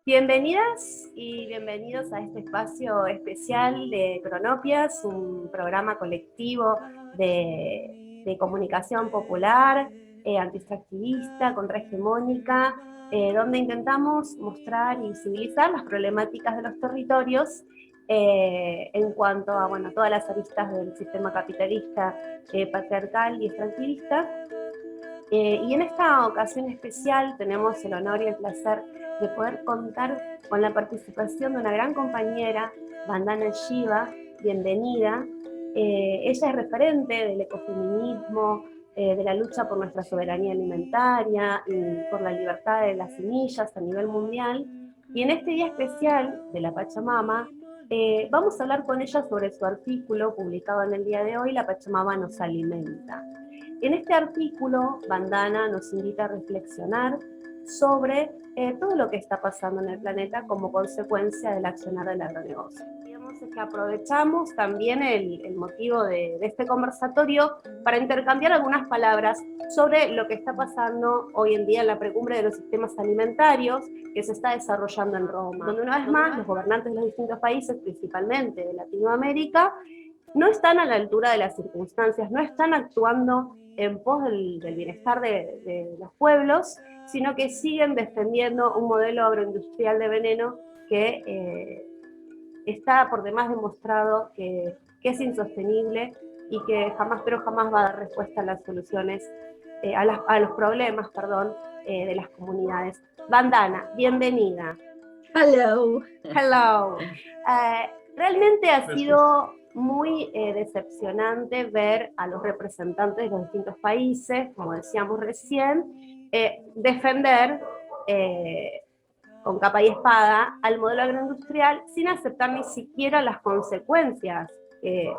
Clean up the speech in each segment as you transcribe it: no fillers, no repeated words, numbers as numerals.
Bienvenidas y bienvenidos a este espacio especial de Cronopias, un programa colectivo de comunicación popular, antiextractivista, contrahegemónica, donde intentamos mostrar y visibilizar las problemáticas de los territorios en cuanto a todas las aristas del sistema capitalista, patriarcal y extractivista. Y en esta ocasión especial tenemos el honor y el placer de poder contar con la participación de una gran compañera, Vandana. Bienvenida. Ella es referente del ecofeminismo, de la lucha por nuestra soberanía alimentaria y por la libertad de las semillas a nivel mundial. Y en este día especial de la Pachamama, vamos a hablar con ella sobre su artículo publicado en el día de hoy, La Pachamama nos alimenta. En este artículo, Vandana nos invita a reflexionar sobre todo lo que está pasando en el planeta como consecuencia del accionar del agronegocio. Digamos que aprovechamos también el motivo de este conversatorio para intercambiar algunas palabras sobre lo que está pasando hoy en día en la precumbre de los sistemas alimentarios que se está desarrollando en Roma, donde una vez más los gobernantes de los distintos países, principalmente de Latinoamérica, no están a la altura de las circunstancias, no están actuando en pos del bienestar de los pueblos, sino que siguen defendiendo un modelo agroindustrial de veneno que está por demás demostrado que es insostenible y que jamás, pero jamás va a dar respuesta a las soluciones, a los problemas, de las comunidades. Vandana, bienvenida. Hello. Hello. Realmente ha sido muy decepcionante ver a los representantes de los distintos países, como decíamos recién, defender con capa y espada al modelo agroindustrial sin aceptar ni siquiera las consecuencias que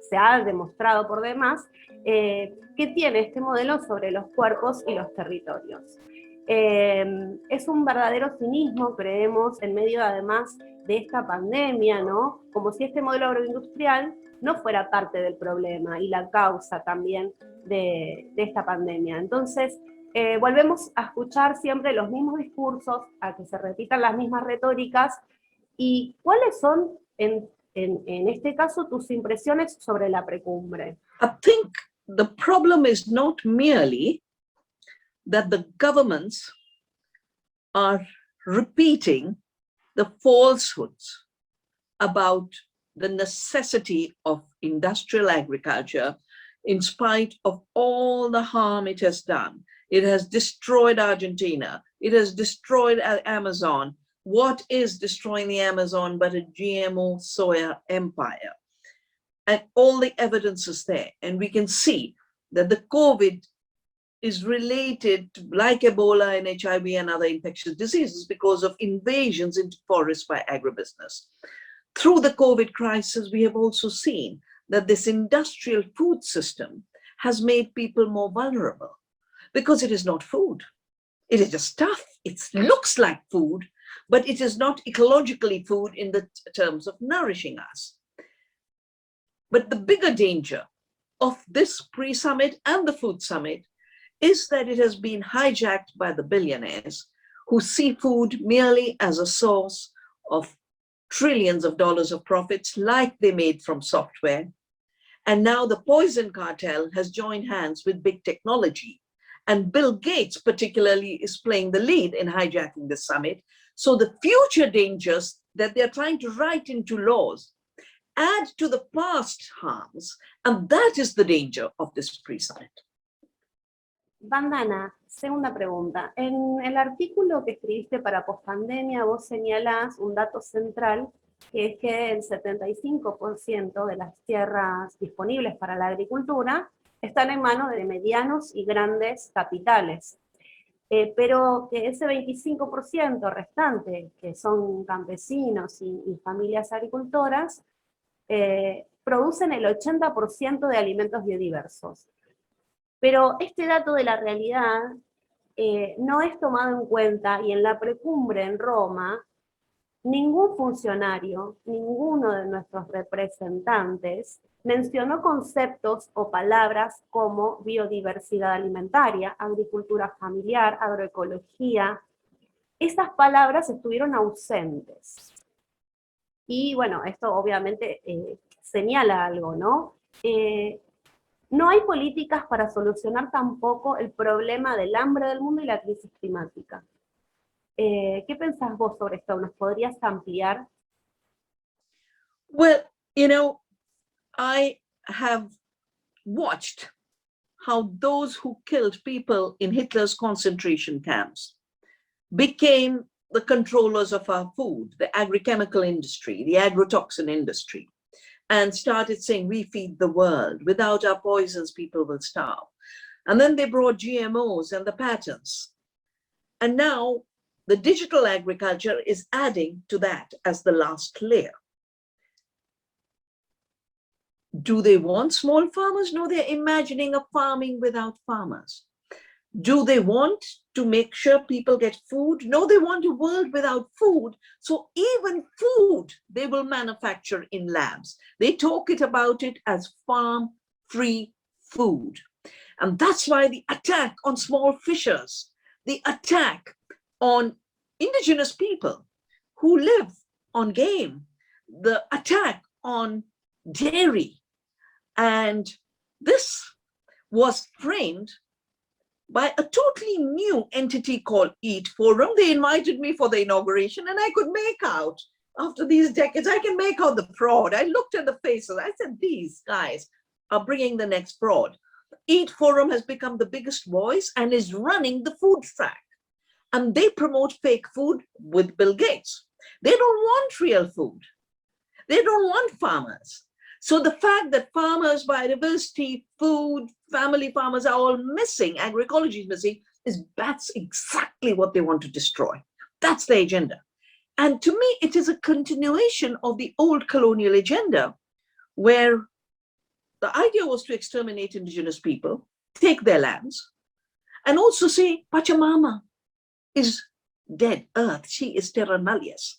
se ha demostrado por demás que tiene este modelo sobre los cuerpos y los territorios. Es un verdadero cinismo, creemos, en medio además de esta pandemia, ¿no? Como si este modelo agroindustrial no fuera parte del problema y la causa también de esta pandemia. Entonces, volvemos a escuchar siempre los mismos discursos, a que se repitan las mismas retóricas. ¿Y cuáles son, en este caso, tus impresiones sobre la precumbre? I think the problem is not merely that the governments are repeating the falsehoods about the necessity of industrial agriculture in spite of all the harm it has done. It has destroyed Argentina. It has destroyed Amazon. What is destroying the Amazon but a GMO soya empire? And all the evidence is there. And we can see that the COVID is related to, like Ebola and HIV and other infectious diseases, because of invasions into forests by agribusiness. Through the COVID crisis, we have also seen that this industrial food system has made people more vulnerable because it is not food. It is just stuff. It looks like food, but it is not ecologically food in the terms of nourishing us. But the bigger danger of this pre-summit and the food summit is that it has been hijacked by the billionaires who see food merely as a source of trillions of dollars of profits like they made from software. And now the poison cartel has joined hands with big technology. And Bill Gates particularly is playing the lead in hijacking the summit. So the future dangers that they're trying to write into laws add to the past harms. And that is the danger of this pre-summit. Vandana, segunda pregunta. En el artículo que escribiste para Postpandemia, vos señalás un dato central, que es que el 75% de las tierras disponibles para la agricultura están en manos de medianos y grandes capitales. Pero que ese 25% restante, que son campesinos y familias agricultoras, producen el 80% de alimentos biodiversos. Pero este dato de la realidad no es tomado en cuenta, y en la precumbre en Roma ningún funcionario, ninguno de nuestros representantes mencionó conceptos o palabras como biodiversidad alimentaria, agricultura familiar, agroecología. Esas palabras estuvieron ausentes. Y bueno, esto obviamente señala algo, ¿no? No hay políticas para solucionar tampoco el problema del hambre del mundo y la crisis climática. ¿Qué pensás vos sobre esto? ¿Nos podrías ampliar? Well, I have watched how those who killed people in Hitler's concentration camps became the controllers of our food, the agrochemical industry, the agrotoxin industry, and started saying, we feed the world. Without our poisons, people will starve. And then they brought GMOs and the patents. And now the digital agriculture is adding to that as the last layer. Do they want small farmers? No, they're imagining a farming without farmers. Do they want to make sure people get food? No, they want a world without food. So even food they will manufacture in labs. They talk about it as farm-free food. And that's why the attack on small fishers, the attack on indigenous people who live on game, the attack on dairy. And this was framed by a totally new entity called Eat Forum. They invited me for the inauguration, and I could make out, after these decades, I can make out the fraud. I looked at the faces. I said, these guys are bringing the next fraud. Eat Forum has become the biggest voice and is running the food track. And they promote fake food with Bill Gates. They don't want real food. They don't want farmers. So the fact that farmers, biodiversity, food, family farmers are all missing, agroecology is missing, that's exactly what they want to destroy. That's the agenda. And to me, it is a continuation of the old colonial agenda, where the idea was to exterminate indigenous people, take their lands, and also say, Pachamama is dead earth. She is terra nullius.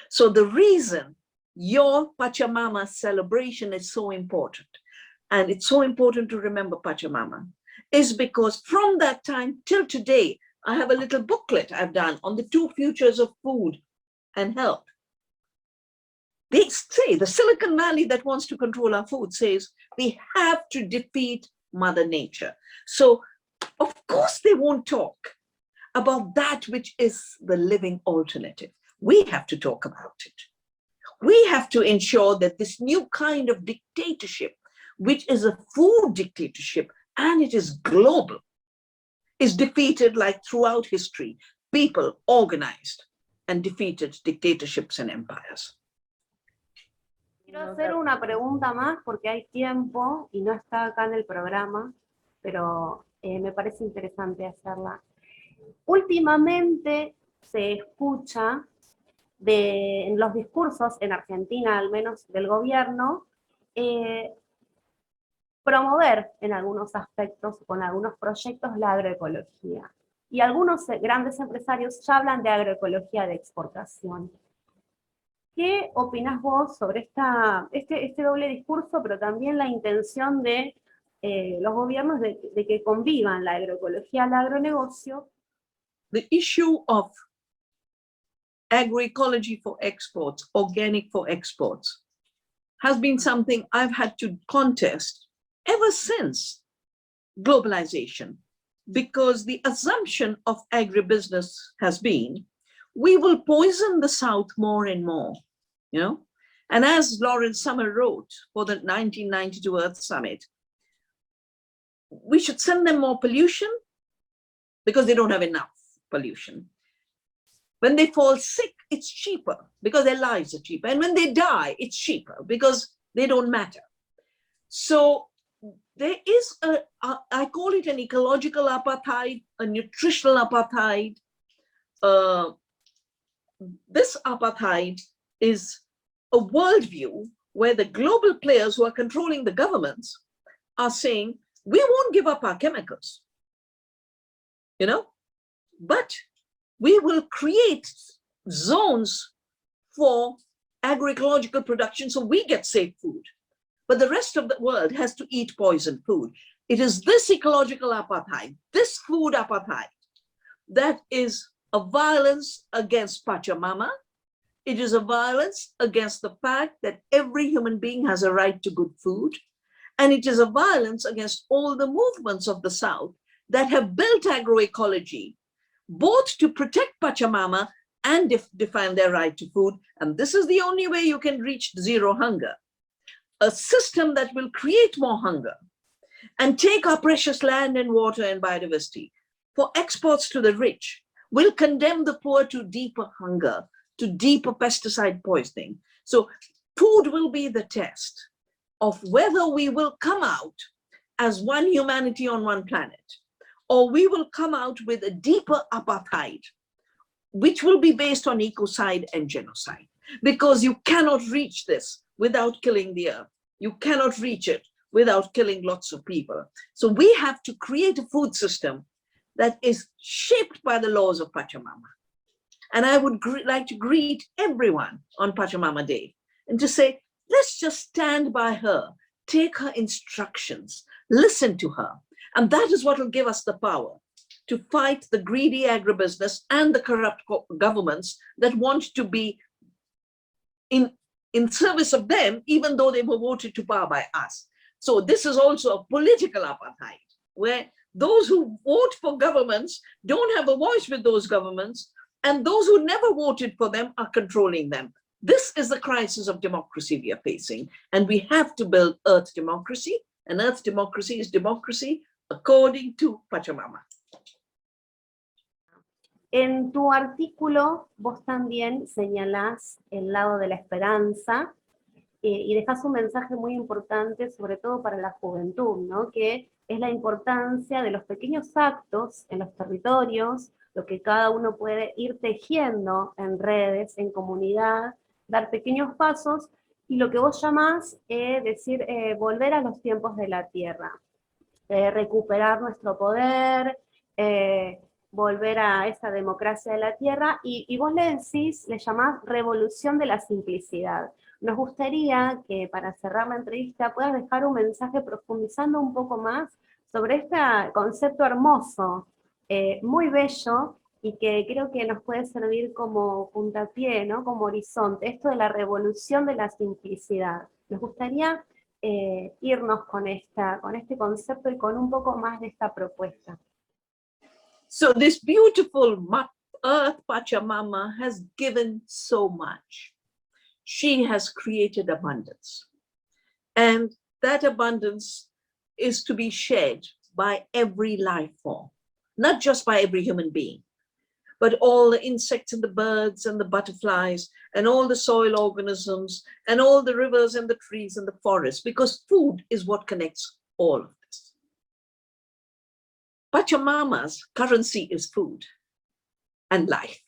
So the reason your Pachamama celebration is so important, and it's so important to remember Pachamama, is because from that time till today, I have a little booklet I've done on the two futures of food and health. They say the Silicon Valley that wants to control our food says we have to defeat Mother Nature. So of course they won't talk about that which is the living alternative. We have to talk about it. We have to ensure that this new kind of dictatorship, which is a food dictatorship, and it is global, is defeated like throughout history. People organized and defeated dictatorships and empires. Quiero hacer una pregunta más porque hay tiempo y no está acá en el programa, pero me parece interesante hacerla. Últimamente se escucha en los discursos, en Argentina al menos, del gobierno, promover en algunos aspectos, con algunos proyectos, la agroecología. Y algunos grandes empresarios ya hablan de agroecología de exportación. ¿Qué opinás vos sobre este doble discurso, pero también la intención de los gobiernos de que convivan la agroecología al agronegocio? The issue of agroecology for exports, organic for exports, has been something I've had to contest ever since globalization, because the assumption of agribusiness has been, we will poison the South more and more, And as Lawrence Summer wrote for the 1992 Earth Summit, we should send them more pollution because they don't have enough pollution. When they fall sick, it's cheaper because their lives are cheaper. And when they die, it's cheaper because they don't matter. So there is I call it an ecological apartheid, a nutritional apartheid. This apartheid is a worldview where the global players who are controlling the governments are saying, we won't give up our chemicals, but we will create zones for agroecological production so we get safe food. But the rest of the world has to eat poisoned food. It is this ecological apartheid, this food apartheid, that is a violence against Pachamama. It is a violence against the fact that every human being has a right to good food. And it is a violence against all the movements of the South that have built agroecology, both to protect Pachamama and define their right to food. And this is the only way you can reach zero hunger. A system that will create more hunger and take our precious land and water and biodiversity for exports to the rich will condemn the poor to deeper hunger, to deeper pesticide poisoning. So food will be the test of whether we will come out as one humanity on one planet, or we will come out with a deeper apartheid, which will be based on ecocide and genocide. Because you cannot reach this without killing the earth. You cannot reach it without killing lots of people. So we have to create a food system that is shaped by the laws of Pachamama. And I would like to greet everyone on Pachamama Day and to say, let's just stand by her, take her instructions, listen to her. And that is what will give us the power to fight the greedy agribusiness and the corrupt governments that want to be in service of them, even though they were voted to power by us. So this is also a political apartheid, where those who vote for governments don't have a voice with those governments, and those who never voted for them are controlling them. This is the crisis of democracy we are facing, and we have to build Earth democracy, and Earth democracy is democracy according to Pachamama. En tu artículo, vos también señalás el lado de la esperanza y dejás un mensaje muy importante, sobre todo para la juventud, ¿no? Que es la importancia de los pequeños actos en los territorios, lo que cada uno puede ir tejiendo en redes, en comunidad, dar pequeños pasos, y lo que vos llamás, volver a los tiempos de la tierra, recuperar nuestro poder, volver a esa democracia de la tierra, y vos le llamás revolución de la simplicidad. Nos gustaría que para cerrar la entrevista puedas dejar un mensaje profundizando un poco más sobre este concepto hermoso, muy bello, y que creo que nos puede servir como puntapié, ¿no? Como horizonte, esto de la revolución de la simplicidad. Nos gustaría irnos con este concepto y con un poco más de esta propuesta. So this beautiful earth Pachamama has given so much. She has created abundance. And that abundance is to be shared by every life form, not just by every human being, but all the insects and the birds and the butterflies and all the soil organisms and all the rivers and the trees and the forests, because food is what connects all of this. Pachamama's currency is food and life.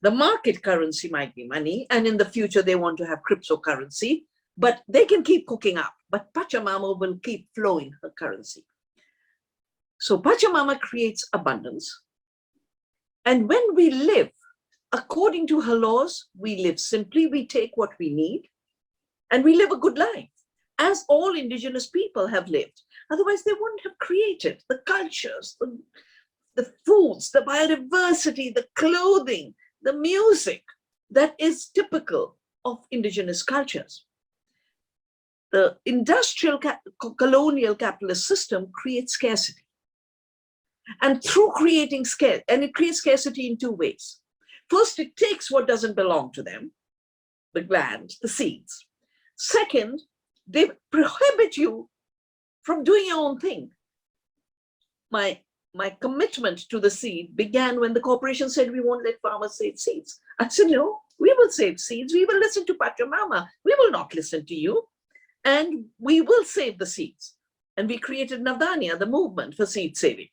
The market currency might be money, and in the future they want to have cryptocurrency, but they can keep cooking up, but Pachamama will keep flowing her currency. So Pachamama creates abundance. And when we live according to her laws, we live simply, we take what we need, and we live a good life, as all indigenous people have lived. Otherwise, they wouldn't have created the cultures, the foods, the biodiversity, the clothing, the music that is typical of indigenous cultures. The industrial colonial capitalist system creates scarcity. And through creating scarcity, and it creates scarcity in two ways. First, it takes what doesn't belong to them, the land, the seeds. Second, they prohibit you from doing your own thing. My commitment to the seed began when the corporation said we won't let farmers save seeds. I said, no, we will save seeds. We will listen to Pachamama. We will not listen to you. And we will save the seeds. And we created Vandana, the movement for seed saving.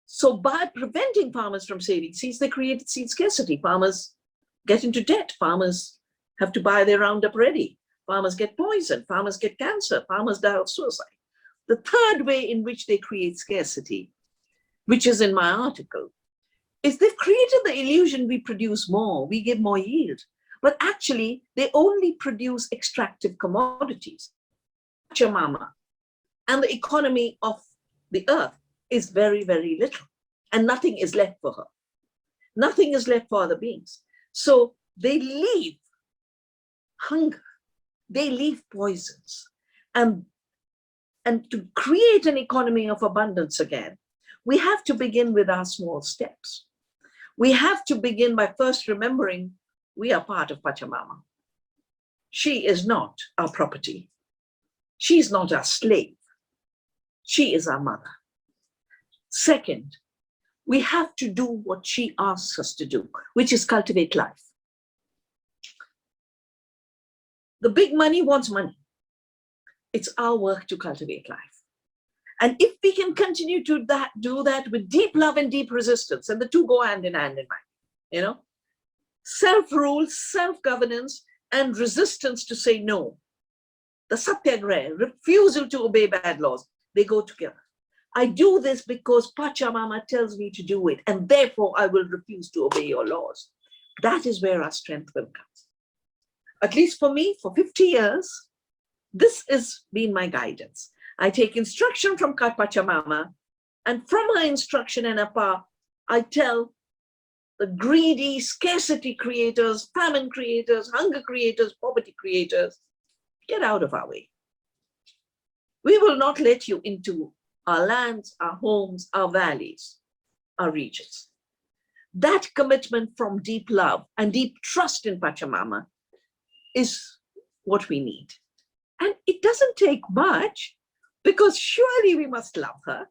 So by preventing farmers from saving seeds, they created seed scarcity. Farmers get into debt. Farmers have to buy their Roundup Ready. Farmers get poisoned. Farmers get cancer. Farmers die of suicide. The third way in which they create scarcity, which is in my article, is they've created the illusion we produce more, we give more yield. But actually, they only produce extractive commodities. Pachamama and the economy of the earth is very, very little. And nothing is left for her. Nothing is left for other beings. So they leave hunger. They leave poisons. And to create an economy of abundance again, we have to begin with our small steps. We have to begin by first remembering we are part of Pachamama. She is not our property. She is not our slave. She is our mother. Second, we have to do what she asks us to do, which is cultivate life. The big money wants money. It's our work to cultivate life. And if we can continue to do that with deep love and deep resistance, and the two go hand in hand in mind, self-rule, self-governance, and resistance to say no. The satyagraha, refusal to obey bad laws, they go together. I do this because Pachamama tells me to do it, and therefore I will refuse to obey your laws. That is where our strength will come. At least for me, for 50 years, this has been my guidance. I take instruction from Pachamama, and from her instruction and her power, I tell the greedy scarcity creators, famine creators, hunger creators, poverty creators, get out of our way. We will not let you into our lands, our homes, our valleys, our regions. That commitment from deep love and deep trust in Pachamama is what we need. And it doesn't take much, because surely we must love her,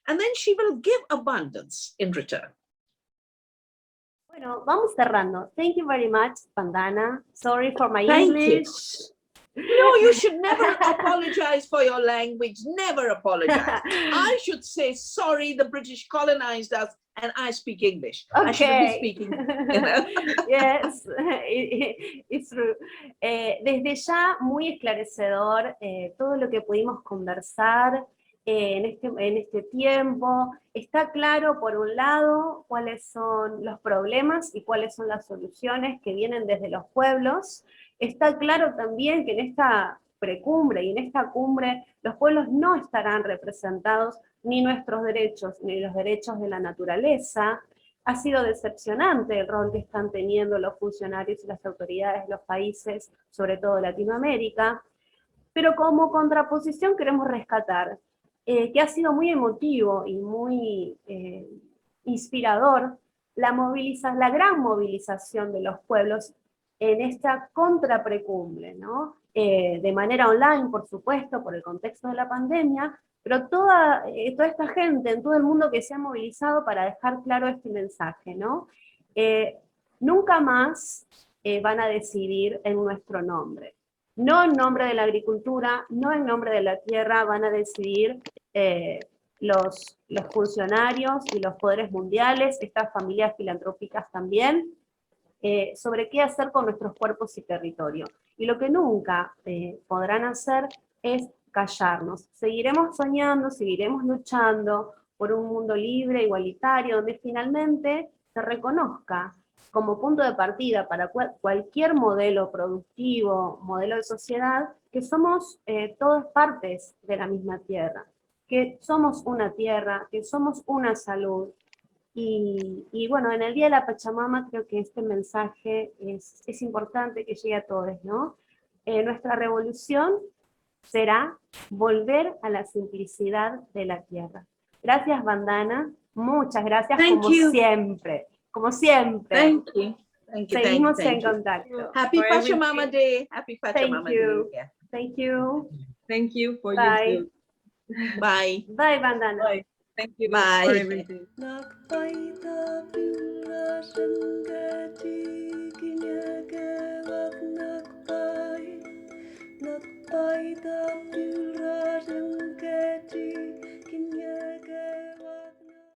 and then she will give abundance in return. Bueno, vamos cerrando. Thank you very much, Vandana. Sorry for my Thank English. No, you should never apologize for your language. Never apologize. I should say, sorry, the British colonized us and I speak English. Okay. I shouldn't be speaking. Yes, it's true. Desde ya, muy esclarecedor todo lo que pudimos conversar en este tiempo. Está claro, por un lado, cuáles son los problemas y cuáles son las soluciones que vienen desde los pueblos. Está claro también que en esta precumbre y en esta cumbre los pueblos no estarán representados, ni nuestros derechos, ni los derechos de la naturaleza. Ha sido decepcionante el rol que están teniendo los funcionarios y las autoridades de los países, sobre todo de Latinoamérica, pero como contraposición queremos rescatar que ha sido muy emotivo y muy inspirador la gran movilización de los pueblos en esta contraprecumbre, ¿no? De manera online, por supuesto, por el contexto de la pandemia, pero toda esta gente en todo el mundo que se ha movilizado para dejar claro este mensaje, ¿no? Nunca más van a decidir en nuestro nombre. No en nombre de la agricultura, no en nombre de la tierra, van a decidir los funcionarios y los poderes mundiales, estas familias filantrópicas también, sobre qué hacer con nuestros cuerpos y territorio. Y lo que nunca podrán hacer es callarnos. Seguiremos soñando, seguiremos luchando por un mundo libre, igualitario, donde finalmente se reconozca como punto de partida para cualquier modelo productivo, modelo de sociedad, que somos todas partes de la misma tierra, que somos una tierra, que somos una salud. Y bueno, en el Día de la Pachamama creo que este mensaje es importante que llegue a todos, ¿no? Nuestra revolución será volver a la simplicidad de la tierra. Gracias, Vandana. Muchas gracias, siempre. Como siempre. Thank you. Thank you. Seguimos thank en you. contacto. Happy Pachamama Day. Happy Pachamama Day. Yeah. Thank you. Thank you for Bye. your Bye. Bye, Vandana. Bye. Thank you Bye. for everything.